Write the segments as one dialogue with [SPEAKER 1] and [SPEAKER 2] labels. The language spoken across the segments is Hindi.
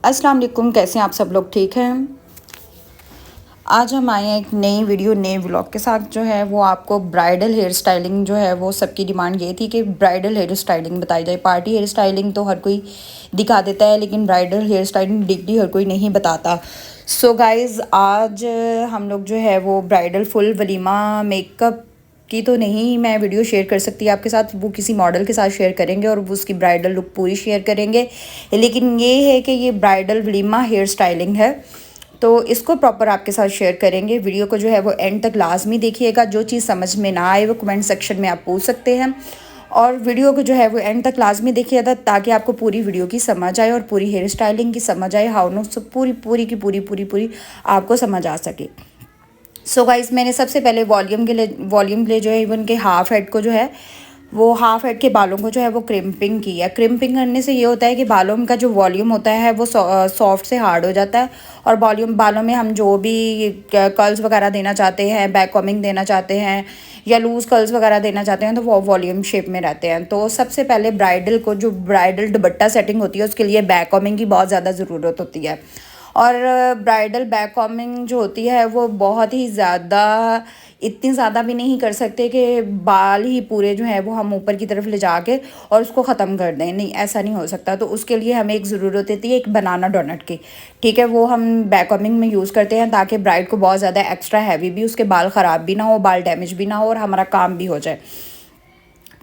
[SPEAKER 1] अस्सलाम वालेकुम, कैसे हैं आप सब लोग? ठीक हैं। आज हम आए हैं एक नई वीडियो नए व्लॉग के साथ। जो है वो आपको ब्राइडल हेयर स्टाइलिंग जो है वो सबकी डिमांड ये थी कि ब्राइडल हेयर स्टाइलिंग बताई जाए। पार्टी हेयर स्टाइलिंग तो हर कोई दिखा देता है, लेकिन ब्राइडल हेयर स्टाइलिंग डिग्री हर कोई नहीं बताता। सो गाइज़, आज हम लोग जो है वो ब्राइडल फुल वलीमा मेकअप की तो नहीं मैं वीडियो शेयर कर सकती आपके साथ, वो किसी मॉडल के साथ शेयर करेंगे और वो उसकी ब्राइडल लुक पूरी शेयर करेंगे। लेकिन ये है कि ये ब्राइडल वलीमा हेयर स्टाइलिंग है, तो इसको प्रॉपर आपके साथ शेयर करेंगे। वीडियो को जो है वो एंड तक लाजमी देखिएगा। जो चीज़ समझ में ना आए वो कमेंट सेक्शन में आप पूछ सकते हैं, और वीडियो को जो है वो एंड तक लाजमी देखिएगा ताकि आपको पूरी वीडियो की समझ आए और पूरी हेयर स्टाइलिंग की समझ आए। हाउ नो सब पूरी पूरी की पूरी पूरी पूरी आपको समझ आ सके। सो गाइस, मैंने सबसे पहले वॉल्यूम के लिए जो है उनके हाफ हेड को जो है वो हाफ हेड के बालों को जो है वो क्रिम्पिंग की है। क्रिम्पिंग करने से ये होता है कि बालों का जो वॉल्यूम होता है वो सॉफ्ट से हार्ड हो जाता है, और बालों में हम जो भी कर्ल्स वगैरह देना चाहते हैं, बैक कॉमिंग देना चाहते हैं या लूज़ कर्ल्स वगैरह देना चाहते हैं तो वो वॉल्यूम शेप में रहते हैं। तो सबसे पहले ब्राइडल को जो ब्राइडल दुपट्टा सेटिंग होती है उसके लिए बैक कॉमिंग की बहुत ज़्यादा ज़रूरत होती है। और ब्राइडल बैक कॉमिंग जो होती है वो बहुत ही ज़्यादा, इतनी ज़्यादा भी नहीं कर सकते कि बाल ही पूरे जो है वो हम ऊपर की तरफ ले जाके और उसको ख़त्म कर दें। नहीं, ऐसा नहीं हो सकता। तो उसके लिए हमें एक ज़रूरत होती है एक बनाना डोनट की। ठीक है, वो हम बैक कॉमिंग में यूज़ करते हैं ताकि ब्राइड को बहुत ज़्यादा एक्स्ट्रा हैवी भी, उसके बाल ख़राब भी ना हो, बाल डैमेज भी ना हो और हमारा काम भी हो जाए।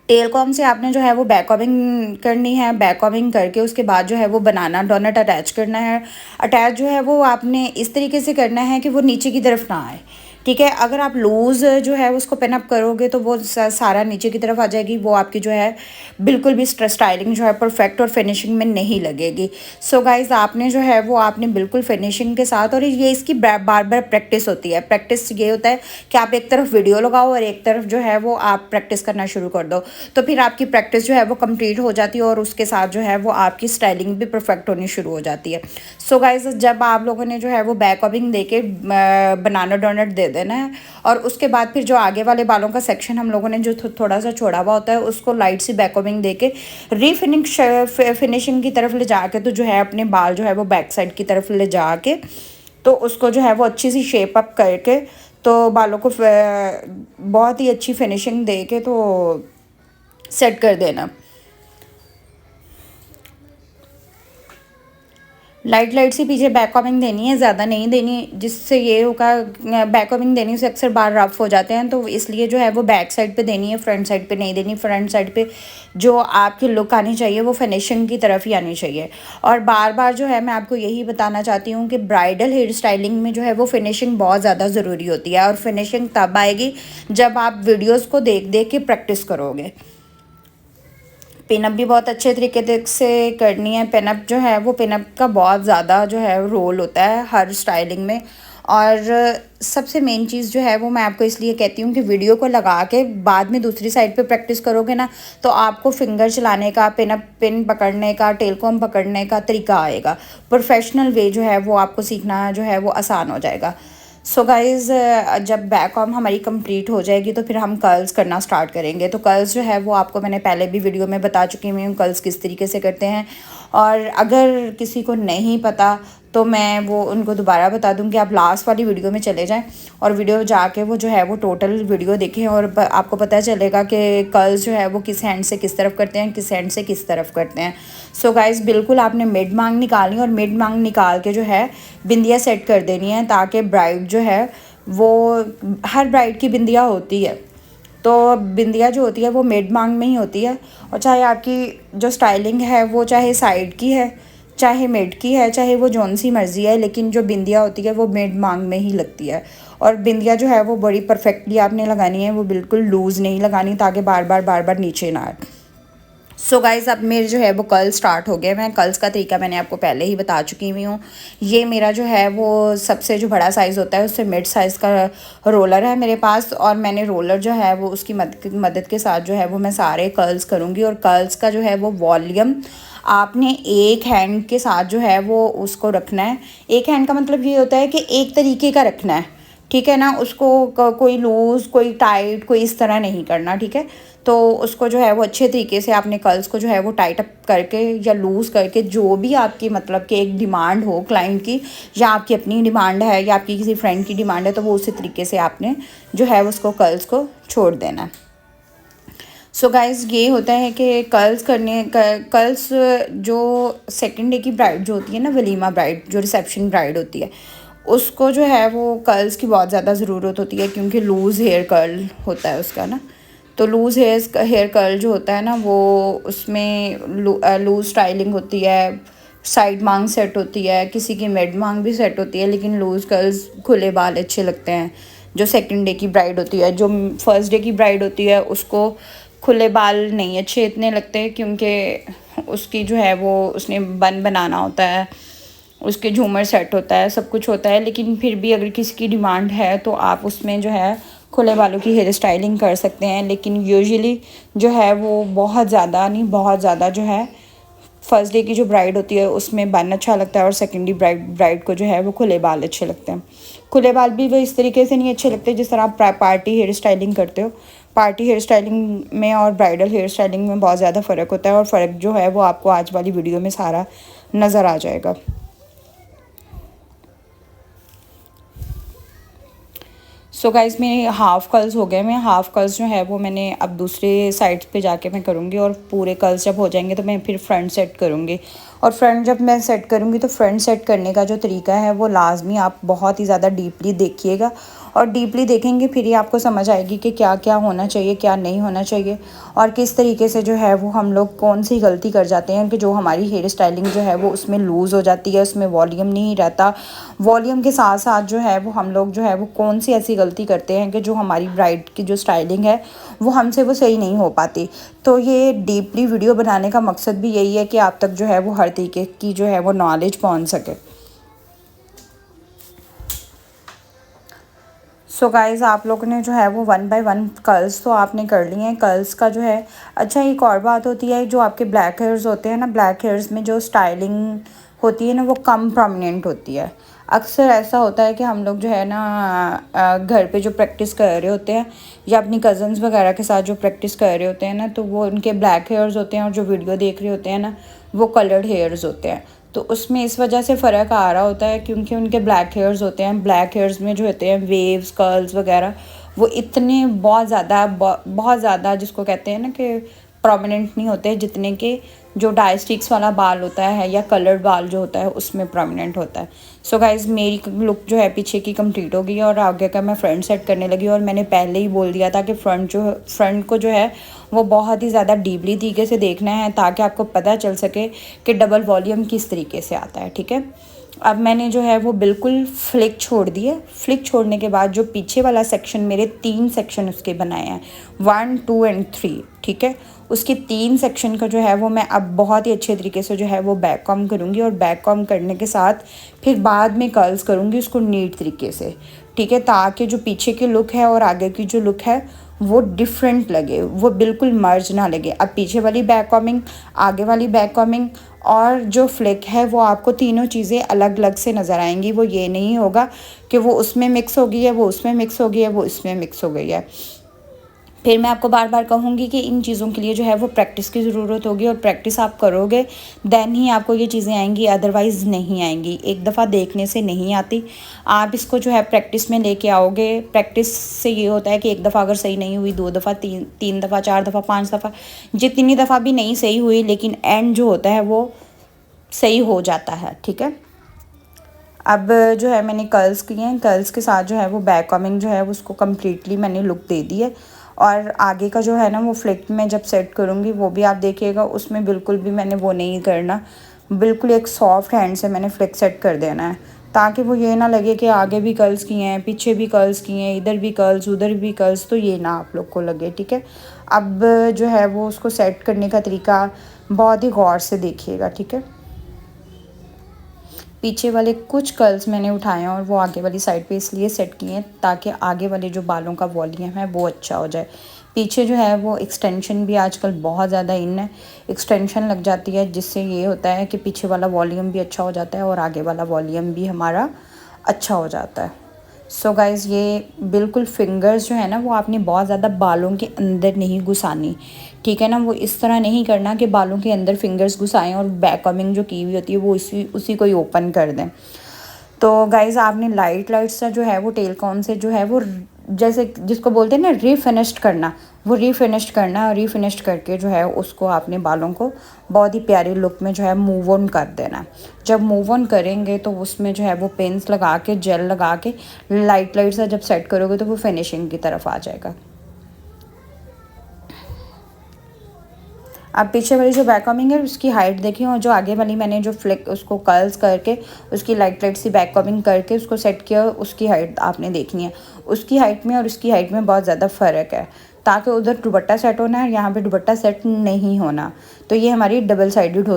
[SPEAKER 1] टेल कॉम से आपने जो है वो बैक कॉमिंग करनी है। बैक कॉमिंग करके उसके बाद जो है वो बनाना डोनट अटैच करना है। अटैच जो है वो आपने इस तरीके से करना है कि वो नीचे की तरफ ना आए। ठीक है, अगर आप लूज़ जो है उसको पिन अप करोगे तो वो सारा नीचे की तरफ आ जाएगी। वो आपकी जो है बिल्कुल भी स्टाइलिंग जो है परफेक्ट और फिनिशिंग में नहीं लगेगी। सो गाइज, आपने जो है वो आपने बिल्कुल फिनिशिंग के साथ, और ये इसकी बार बार प्रैक्टिस होती है। प्रैक्टिस ये होता है कि आप एक तरफ वीडियो लगाओ और एक तरफ जो है वो आप प्रैक्टिस करना शुरू कर दो, तो फिर आपकी प्रैक्टिस जो है वो कंप्लीट हो जाती है और उसके साथ जो है वो आपकी स्टाइलिंग भी परफेक्ट होनी शुरू हो जाती है। सो गाइज, जब आप लोगों ने जो है वो बैक कॉमिंग दे के बनाना डोनट दे देना है, और उसके बाद फिर जो आगे वाले बालों का सेक्शन हम लोगों ने जो थोड़ा सा छोड़ा हुआ होता है उसको लाइट सी बैक कॉमिंग दे के फिनिशिंग की तरफ ले जाके तो जो है अपने बाल जो है वो बैक साइड की तरफ ले जाके तो उसको जो है वो अच्छी सी शेप अप करके तो बालों को बहुत ही अच्छी फिनिशिंग दे के तो सेट कर देना। लाइट लाइट सी पीछे बैक कॉमिंग देनी है, ज़्यादा नहीं देनी, जिससे ये होगा बैक कॉमिंग देने से अक्सर बाल रफ हो जाते हैं, तो इसलिए जो है वो बैक साइड पे देनी है, फ्रंट साइड पे नहीं देनी। फ्रंट साइड पे जो आपकी लुक आनी चाहिए वो फिनिशिंग की तरफ ही आनी चाहिए। और बार बार जो है मैं आपको यही बताना चाहती हूँ कि ब्राइडल हेयर स्टाइलिंग में जो है वो फिनिशिंग बहुत ज़्यादा ज़रूरी होती है, और फिनिशिंग तब आएगी जब आप वीडियोज़ को देख देख के प्रैक्टिस करोगे। पिनअप भी बहुत अच्छे तरीके से करनी है। पिनअप जो है वो पिनअप का बहुत ज़्यादा जो है रोल होता है हर स्टाइलिंग में। और सबसे मेन चीज़ जो है वो मैं आपको इसलिए कहती हूँ कि वीडियो को लगा के बाद में दूसरी साइड पे प्रैक्टिस करोगे ना तो आपको फिंगर चलाने का, पिन पकड़ने का, टेल कॉम पकड़ने का तरीका आएगा। प्रोफेशनल वे जो है वो आपको सीखना जो है वो आसान हो जाएगा। सो गाइज़, जब बैक कॉम हमारी कंप्लीट हो जाएगी तो फिर हम कर्ल्स करना स्टार्ट करेंगे। तो कर्ल्स जो है वो आपको मैंने पहले भी वीडियो में बता चुकी हूँ कर्ल्स किस तरीके से करते हैं, और अगर किसी को नहीं पता तो मैं वो उनको दोबारा बता दूँ कि आप लास्ट वाली वीडियो में चले जाएं और वीडियो जाके वो जो है वो टोटल वीडियो देखें, और आपको पता चलेगा कि कर्ल्स जो है वो किस हैंड से किस तरफ करते हैं, किस हैंड से किस तरफ करते हैं। सो गाइज़, बिल्कुल आपने मिड मांग निकालनी, और मिड मांग निकाल के जो है बिंदिया सेट कर देनी है ताकि ब्राइड जो है वो, हर ब्राइड की बिंदिया होती है तो बिंदिया जो होती है वो मिड मांग में ही होती है। और चाहे आपकी जो स्टाइलिंग है वो चाहे साइड की है, चाहे मिड की है, चाहे वो जौन सी मर्ज़ी है, लेकिन जो बिंदिया होती है वो मिड मांग में ही लगती है। और बिंदिया जो है वो बड़ी परफेक्टली आपने लगानी है, वो बिल्कुल लूज़ नहीं लगानी ताकि बार बार नीचे ना आए। सो गाइज़, अब मेरे जो है वो कल स्टार्ट हो गए। मैं कल्स का तरीका मैंने आपको पहले ही बता चुकी हुई हूँ। ये मेरा जो है वो सबसे जो बड़ा साइज़ होता है उससे मिड साइज़ का रोलर है मेरे पास, और मैंने रोलर जो है वो उसकी मदद के साथ जो है वो मैं सारे कर्ल्स करूँगी। और कर्ल्स का जो है वो वॉल्यूम आपने एक हैंड के साथ जो है वो उसको रखना है। एक हैंड का मतलब ये होता है कि एक तरीके का रखना है, ठीक है ना। उसको कोई लूज़ कोई टाइट कोई इस तरह नहीं करना, ठीक है। तो उसको जो है वो अच्छे तरीके से आपने कर्ल्स को जो है वो टाइट अप करके या लूज़ करके, जो भी आपकी मतलब कि एक डिमांड हो क्लाइंट की, या आपकी अपनी डिमांड है या आपकी किसी फ्रेंड की डिमांड है, तो वो उसी तरीके से आपने जो है उसको कर्ल्स को छोड़ देना है। सो गाइज़ ये होता है कि कर्ल्स जो सेकंड डे की ब्राइड जो होती है ना, वलीमा ब्राइड जो रिसेप्शन ब्राइड होती है, उसको जो है वो कर्ल्स की बहुत ज़्यादा ज़रूरत होती है, क्योंकि लूज़ हेयर कर्ल होता है उसका ना। तो लूज़ हेयर कर्ल जो होता है ना, वो उसमें लूज़ स्टाइलिंग होती है, साइड मांग सेट होती है, किसी की मिड मांग भी सेट होती है, लेकिन लूज़ कर्ल्स खुले बाल अच्छे लगते हैं जो सेकंड डे की ब्राइड होती है। जो फर्स्ट डे की ब्राइड होती है उसको खुले बाल नहीं अच्छे इतने लगते, क्योंकि उसकी जो है वो उसने बन बनाना होता है, उसके झूमर सेट होता है, सब कुछ होता है। लेकिन फिर भी अगर किसी की डिमांड है तो आप उसमें जो है खुले बालों की हेयर स्टाइलिंग कर सकते हैं। लेकिन यूजुअली जो है वो बहुत ज़्यादा नहीं, बहुत ज़्यादा जो है फर्स्ट डे की जो ब्राइड होती है उसमें बन अच्छा लगता है, और सेकेंड डे ब्राइड को जो है वो खुले बाल अच्छे लगते हैं। खुले बाल भी वो इस तरीके से नहीं अच्छे लगते जिस तरह आप पार्टी हेयर स्टाइलिंग करते हो। पार्टी हेयर स्टाइलिंग में और ब्राइडल हेयर स्टाइलिंग में बहुत ज़्यादा फ़र्क होता है, और फ़र्क जो है वो आपको आज वाली वीडियो में सारा नज़र आ जाएगा। सो गाइज़ मेरे हाफ़ कर्ल्स हो गए। मैं हाफ़ कर्ल्स जो है वो मैंने अब दूसरे साइड पे जाके मैं करूँगी, और पूरे कर्ल्स जब हो जाएंगे तो मैं फिर फ्रंट सेट करूँगी। और फ्रंट जब मैं सेट करूँगी तो फ्रंट सेट करने का जो तरीका है वो लाजमी आप बहुत ही ज़्यादा डीपली देखिएगा, और डीपली देखेंगे फिर ही आपको समझ आएगी कि क्या क्या होना चाहिए क्या नहीं होना चाहिए, और किस तरीके से जो है वो हम लोग कौन सी गलती कर जाते हैं कि जो हमारी हेयर स्टाइलिंग जो है वो उसमें लूज़ हो जाती है, उसमें वॉल्यूम नहीं रहता। वॉल्यूम के साथ साथ जो है वो हम लोग जो है वो कौन सी ऐसी गलती करते हैं कि जो हमारी ब्राइड की जो स्टाइलिंग है वो हमसे वो सही नहीं हो पाती। तो ये डीपली वीडियो बनाने का मकसद भी यही है कि आप तक जो है वो हर तरीके की जो है वो नॉलेज पहुंच सके। सो गाइज़ आप लोगों ने जो है वो 1 बाय 1 कर्ल्स तो आपने कर लिए हैं। कर्ल्स का जो है अच्छा एक और बात होती है, जो आपके ब्लैक हेयर्स होते हैं ना, ब्लैक हेयर्स में जो स्टाइलिंग होती है ना वो कम प्रोमिनेंट होती है। अक्सर ऐसा होता है कि हम लोग जो है ना घर पे जो प्रैक्टिस कर रहे होते हैं या अपनी कज़न्स वगैरह के साथ जो प्रैक्टिस कर रहे होते हैं ना, तो वो उनके ब्लैक हेयर्स होते हैं, और जो वीडियो देख रहे होते हैं ना वो कलर्ड हेयर्स होते हैं। तो उसमें इस वजह से फ़र्क आ रहा होता है क्योंकि उनके ब्लैक हेयर्स होते हैं। ब्लैक हेयर्स में जो होते हैं वेव्स कर्ल्स वगैरह वो इतने बहुत ज़्यादा जिसको कहते हैं ना कि प्रोमिनेंट नहीं होते, जितने के जो डाई स्टिक्स वाला बाल होता है या कलर्ड बाल जो होता है उसमें प्रोमिनेंट होता है। सो गाइज़ मेरी लुक जो है पीछे की कंप्लीट हो गई, और आगे का मैं फ्रंट सेट करने लगी। और मैंने पहले ही बोल दिया था कि फ्रंट को जो है वो बहुत ही ज़्यादा डीपली तरीके से देखना है, ताकि आपको पता चल सके कि डबल वॉल्यूम किस तरीके से आता है, ठीक है। अब मैंने जो है वो बिल्कुल फ्लिक छोड़ दिए। फ्लिक छोड़ने के बाद जो पीछे वाला सेक्शन, मेरे 3 सेक्शन उसके बनाए हैं, 1 2 एंड 3, ठीक है। उसके 3 सेक्शन का जो है वो मैं अब बहुत ही अच्छे तरीके से जो है वो बैक कॉम करूँगी, और बैक कॉम करने के साथ फिर बाद में कर्ल्स करूँगी उसको नीट तरीके से, ठीक है, ताकि जो पीछे की लुक है और आगे की जो लुक है वो डिफरेंट लगे, वो बिल्कुल मर्ज ना लगे। अब पीछे वाली बैक कॉमिंग, आगे वाली बैक कॉमिंग और जो फ्लिक है वो आपको तीनों चीज़ें अलग अलग से नज़र आएंगी। वो ये नहीं होगा कि वो उसमें मिक्स हो गई है, वो उसमें मिक्स हो गई है, वो इसमें मिक्स हो गई है। फिर मैं आपको बार बार कहूँगी कि इन चीज़ों के लिए जो है वो प्रैक्टिस की ज़रूरत होगी, और प्रैक्टिस आप करोगे देन ही आपको ये चीज़ें आएंगी, अदरवाइज़ नहीं आएंगी। एक दफ़ा देखने से नहीं आती, आप इसको जो है प्रैक्टिस में लेके आओगे। प्रैक्टिस से ये होता है कि एक दफ़ा अगर सही नहीं हुई, 2 दफ़ा, 3 दफ़ा, 4 दफ़ा, 5 दफ़ा, जितनी दफ़ा भी नहीं सही हुई, लेकिन एंड जो होता है वो सही हो जाता है, ठीक है। अब जो है मैंने कर्ल्स किए हैं, कर्ल्स के साथ जो है वो बैक कॉमिंग जो है उसको कम्प्लीटली मैंने लुक दे दी है। और आगे का जो है ना वो फ्लिक में जब सेट करूँगी वो भी आप देखिएगा, उसमें बिल्कुल भी मैंने वो नहीं करना, बिल्कुल एक सॉफ्ट हैंड से मैंने फ्लिक सेट कर देना है, ताकि वो ये ना लगे कि आगे भी कर्ल्स किए हैं, पीछे भी कर्ल्स किए हैं, इधर भी कर्ल्स उधर भी कर्ल्स, तो ये ना आप लोग को लगे, ठीक है। अब जो है वो उसको सेट करने का तरीका बहुत ही गौर से देखिएगा, ठीक है। पीछे वाले कुछ कर्ल्स मैंने उठाए हैं और वो आगे वाली साइड पे इसलिए सेट किए हैं ताकि आगे वाले जो बालों का वॉल्यूम है वो अच्छा हो जाए। पीछे जो है वो एक्सटेंशन भी आजकल बहुत ज़्यादा इन है, एक्सटेंशन लग जाती है, जिससे ये होता है कि पीछे वाला वॉल्यूम भी अच्छा हो जाता है और आगे वाला वॉल्यूम भी हमारा अच्छा हो जाता है। सो गाइज़ ये बिल्कुल फिंगर्स जो है ना वो आपने बहुत ज़्यादा बालों के अंदर नहीं घुसानी, ठीक है ना। वो इस तरह नहीं करना कि बालों के अंदर फिंगर्स घुसाएं और बैक कमिंग जो की हुई होती है वो उसी को ही ओपन कर दें। तो गाइज़ आपने लाइट लाइट सा जो है वो टेल कॉन से जो है वो जैसे जिसको बोलते हैं ना रीफिनिश्ड करना, वो रीफिनिश्ड करना, और रीफिनिश्ड करके जो है उसको आपने बालों को बहुत ही प्यारी लुक में जो है मूव ऑन कर देना। जब मूव ऑन करेंगे तो उसमें जो है वो पेंस लगा के जेल लगा के लाइट लाइट सा जब सेट करोगे तो वो फिनिशिंग की तरफ आ जाएगा। अब पीछे वाली जो बैक कॉमिंग है उसकी हाइट देखिए, और जो आगे वाली मैंने जो फ्लिक उसको कर्ल्स करके उसकी लाइट लाइट सी बैक कॉमिंग करके उसको सेट किया, उसकी हाइट आपने देखनी है। उसकी हाइट में और उसकी हाइट में बहुत ज़्यादा फ़र्क है, ताकि उधर दुपट्टा सेट होना है, यहाँ पे दुपट्टा सेट नहीं होना। तो ये हमारी डबल साइडेड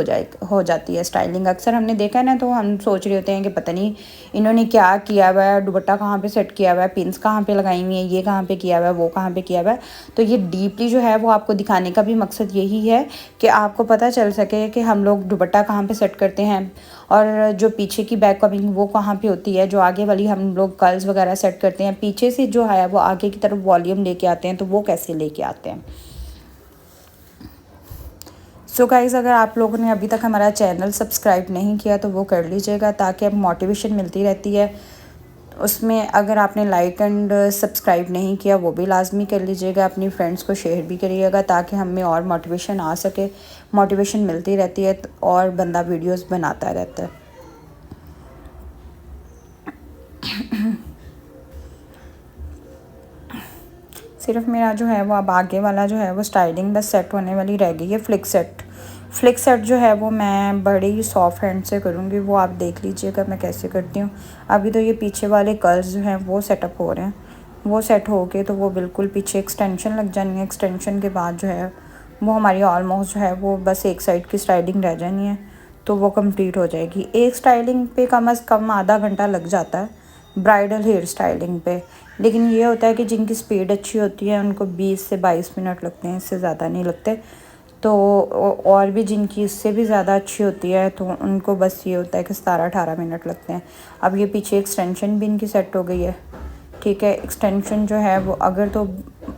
[SPEAKER 1] हो जाती है स्टाइलिंग। अक्सर हमने देखा है ना, तो हम सोच रहे होते हैं कि पता नहीं इन्होंने क्या किया हुआ है, दुपट्टा कहाँ पे सेट किया हुआ है, पिन्स कहाँ पे लगाई हुई है, ये कहाँ पे किया हुआ है, वो कहाँ पे किया हुआ है। तो ये डीपली जो है वो आपको दिखाने का भी मकसद यही है कि आपको पता चल सके कि हम लोग दुपट्टा कहाँ पे सेट करते हैं, और जो पीछे की बैक कमिंग वो कहाँ पे होती है, जो आगे वाली हम लोग कर्ल्स वगैरह सेट करते हैं, पीछे से जो है वो आगे की तरफ वॉल्यूम लेके आते हैं, तो वो कैसे लेके आते हैं। सो गाइज़ अगर आप लोगों ने अभी तक हमारा चैनल सब्सक्राइब नहीं किया तो वो कर लीजिएगा, ताकि अब मोटिवेशन मिलती रहती है उसमें। अगर आपने लाइक एंड सब्सक्राइब नहीं किया वो भी लाजमी कर लीजिएगा, अपनी फ्रेंड्स को शेयर भी करिएगा, ताकि हमें और मोटिवेशन आ सके। मोटिवेशन मिलती रहती है और बंदा वीडियोस बनाता रहता है। सिर्फ मेरा जो है वो अब आगे वाला जो है वो स्टाइलिंग बस सेट होने वाली रह गई है। फ्लिक सेट जो है वो मैं बड़ी सॉफ्ट हैंड से करूँगी, वो आप देख लीजिएगा मैं कैसे करती हूँ। अभी तो ये पीछे वाले कर्ल्स जो हैं वो सेटअप हो रहे हैं, वो सेट हो के तो वो बिल्कुल पीछे एक्सटेंशन लग जानी है। एक्सटेंशन के बाद जो है वो हमारी ऑलमोस्ट जो है वो बस एक साइड की स्टाइलिंग रह जानी है, तो वो कंप्लीट हो जाएगी। एक स्टाइलिंग पे कम से कम आधा घंटा लग जाता है ब्राइडल हेयर स्टाइलिंग पे, लेकिन ये होता है कि जिनकी स्पीड अच्छी होती है उनको 20 से 22 मिनट लगते हैं, इससे ज़्यादा नहीं लगते। तो और भी जिनकी इससे भी ज़्यादा अच्छी होती है तो उनको बस ये होता है कि 17-18 मिनट लगते हैं। अब ये पीछे एक्सटेंशन भी इनकी सेट हो गई है, ठीक है। एक्सटेंशन जो है वो अगर तो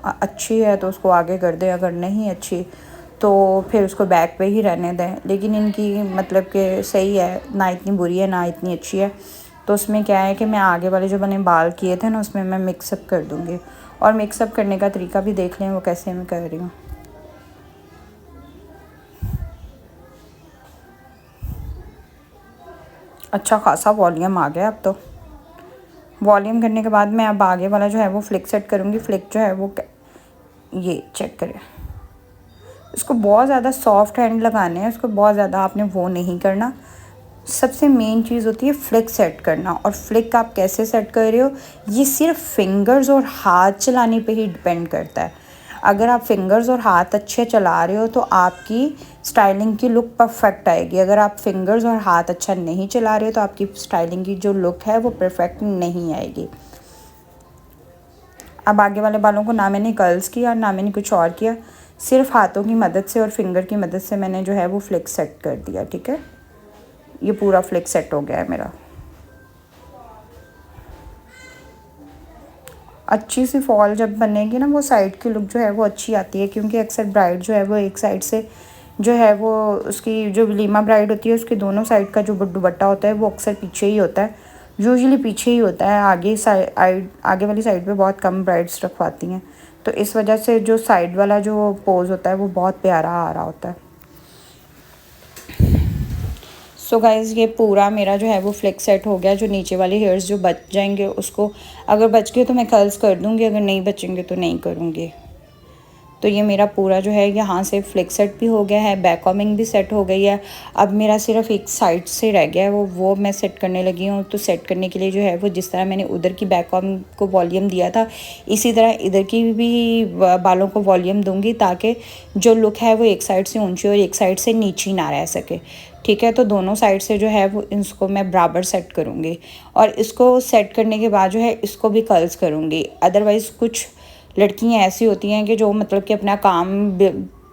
[SPEAKER 1] अच्छी है तो उसको आगे कर दें, अगर नहीं अच्छी तो फिर उसको बैक पे ही रहने दें। लेकिन इनकी मतलब कि सही है, ना इतनी बुरी है ना इतनी अच्छी है। तो उसमें क्या है कि मैं आगे वाले जो मैंने बाल किए थे ना उसमें मैं मिक्सअप कर दूँगी, और मिक्सअप करने का तरीका भी देख लें वो कैसे मैं कर रही हूँ। अच्छा खासा वॉल्यूम आ गया अब तो। वॉल्यूम करने के बाद मैं अब आगे वाला जो है वो फ्लिक सेट करूँगी। फ्लिक जो है वो ये चेक करें, इसको बहुत ज़्यादा सॉफ्ट हैंड लगाने हैं, उसको बहुत ज़्यादा आपने वो नहीं करना। सबसे मेन चीज़ होती है फ्लिक सेट करना, और फ्लिक आप कैसे सेट कर रहे हो ये सिर्फ फिंगर्स और हाथ चलाने पे ही डिपेंड करता है। अगर आप फिंगर्स और हाथ अच्छे चला रहे हो तो आपकी स्टाइलिंग की लुक परफेक्ट आएगी। अगर आप फिंगर्स और हाथ अच्छा नहीं चला रहे हो तो आपकी स्टाइलिंग की जो लुक है वो परफेक्ट नहीं आएगी। अब आगे वाले बालों को ना मैंने कर्ल्स किया और ना मैंने कुछ और किया, सिर्फ हाथों की मदद से और फिंगर की मदद से मैंने जो है वो फ्लिक सेट कर दिया, ठीक है। ये पूरा फ्लिक सेट हो गया है मेरा। अच्छी सी फॉल जब बनेगी ना वो साइड की लुक जो है वो अच्छी आती है, क्योंकि अक्सर ब्राइड जो है वो एक साइड से जो है वो उसकी जो वलीमा ब्राइड होती है उसके दोनों साइड का जो दुपट्टा होता है वो अक्सर पीछे ही होता है, यूजुअली पीछे ही होता है। आगे वाली साइड पे बहुत कम ब्राइड्स रखवाती हैं, तो इस वजह से जो साइड वाला जो पोज होता है वो बहुत प्यारा आ रहा होता है। सो गाइज़ ये पूरा मेरा जो है वो फ्लिक सेट हो गया। जो नीचे वाले हेयर्स जो बच जाएंगे उसको, अगर बच गए तो मैं कर्ल्स कर दूँगी, अगर नहीं बचेंगे तो नहीं करूँगी। तो ये मेरा पूरा जो है यहाँ से फ्लिक सेट भी हो गया है, बैक कॉमिंग भी सेट हो गई है। अब मेरा सिर्फ एक साइड से रह गया है, वो मैं सेट करने लगी हूँ। तो सेट करने के लिए जो है वो जिस तरह मैंने उधर की बैक कॉमिंग को वॉल्यूम दिया था, इसी तरह इधर की भी बालों को वॉल्यूम दूँगी, ताकि जो लुक है वो एक साइड से ऊँची और एक साइड से नीची ना रह सके, ठीक है। तो दोनों साइड से जो है वो इसको मैं बराबर सेट करूँगी, और इसको सेट करने के बाद जो है इसको भी कर्ल्स करूँगी। अदरवाइज़ कुछ लड़कियां ऐसी होती हैं कि जो मतलब कि अपना काम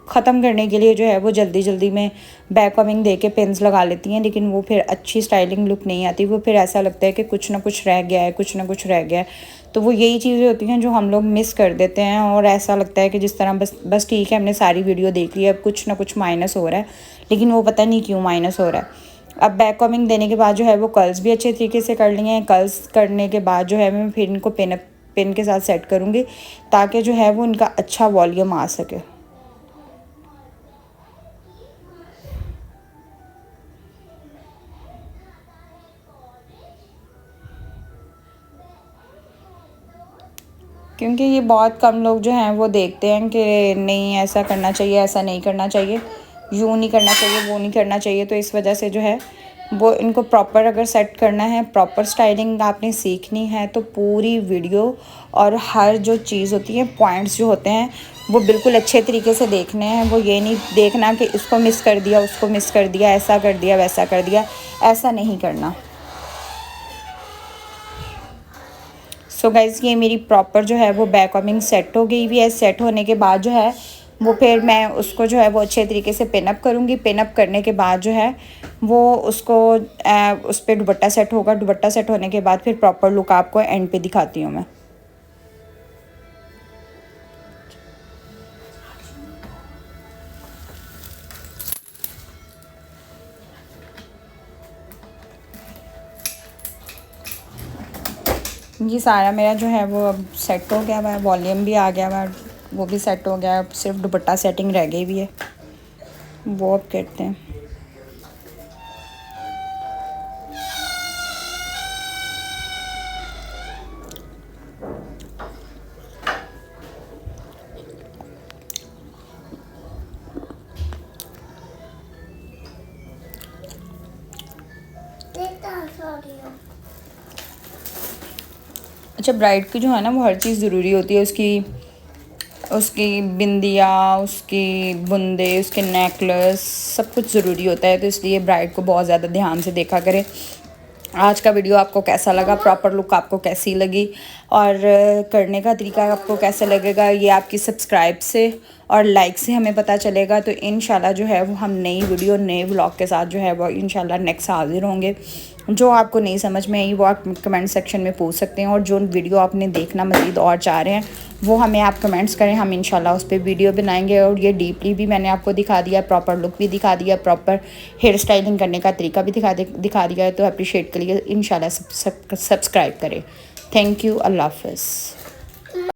[SPEAKER 1] ख़त्म करने के लिए जो है वो जल्दी जल्दी में बैक कमिंग दे के पिन्स लगा लेती हैं, लेकिन वो फिर अच्छी स्टाइलिंग लुक नहीं आती। वो फिर ऐसा लगता है कि कुछ ना कुछ रह गया है, कुछ ना कुछ रह गया है। तो वो यही चीज़ें होती हैं जो हम लोग मिस कर देते हैं, और ऐसा लगता है कि जिस तरह बस ठीक है, हमने सारी वीडियो देख ली, अब कुछ ना कुछ माइनस हो रहा है, लेकिन वो पता नहीं क्यों माइनस हो रहा है। अब बैक कमिंग देने के बाद जो है वो कर्ल्स भी अच्छे तरीके से कर लिए हैं। कर्ल्स करने के बाद जो है मैं फिर इनको पिन के साथ सेट करूँगी, ताकि जो है वो इनका अच्छा वॉल्यूम आ सके। क्योंकि ये बहुत कम लोग जो हैं वो देखते हैं कि नहीं ऐसा करना चाहिए, ऐसा नहीं करना चाहिए, यूँ नहीं करना चाहिए, वो नहीं करना चाहिए। तो इस वजह से जो है वो इनको प्रॉपर अगर सेट करना है, प्रॉपर स्टाइलिंग आपने सीखनी है, तो पूरी वीडियो और हर जो चीज़ होती है, पॉइंट्स जो होते हैं वो बिल्कुल अच्छे तरीके से देखने हैं। वो ये नहीं देखना कि इसको मिस कर दिया, उसको मिस कर दिया, ऐसा कर दिया, वैसा कर दिया, ऐसा नहीं करना। सो गाइज़ ये मेरी प्रॉपर जो है वो बैक कमिंग सेट हो गई हुई है। सेट होने के बाद जो है वो फिर मैं उसको जो है वो अच्छे तरीके से पिनअप करूँगी। पिनअप करने के बाद जो है वो उसको उस पर दुपट्टा सेट होगा। दुपट्टा सेट होने के बाद फिर प्रॉपर लुक आपको एंड पे दिखाती हूँ मैं। ये सारा मेरा जो है वो अब सेट हो गया हुआ है, वॉल्यूम भी आ गया हुआ है, वो भी सेट हो गया है। अब सिर्फ दुपट्टा सेटिंग रह गई हुई है, वो अब करते हैं। अच्छा, ब्राइड की जो है ना वो हर चीज़ ज़रूरी होती है। उसकी उसकी बिंदिया, उसकी बूंदे, उसके नेकलेस, सब कुछ ज़रूरी होता है। तो इसलिए ब्राइड को बहुत ज़्यादा ध्यान से देखा करें। आज का वीडियो आपको कैसा लगा, प्रॉपर लुक आपको कैसी लगी, और करने का तरीका आपको कैसा लगेगा, ये आपकी सब्सक्राइब से और लाइक से हमें पता चलेगा। तो इंशाल्लाह जो है वो हम नई वीडियो, नए व्लॉग के साथ जो है वो इंशाल्लाह नेक्स्ट हाजिर होंगे। जो आपको नहीं समझ में आई वो आप कमेंट सेक्शन में पूछ सकते हैं, और जो वीडियो आपने देखना मज़ीद और चाह रहे हैं वो हमें आप कमेंट्स करें, हम इंशाल्लाह उस पर वीडियो बनाएंगे। और ये डीपली भी मैंने आपको दिखा दिया, प्रॉपर लुक भी दिखा दिया, प्रॉपर हेयर स्टाइलिंग करने का तरीका भी दिखा दिया है। तो अप्रिशिएट के लिए इंशाल्लाह सब्सक्राइब करें। थैंक यू, अल्लाह हाफ़िज़।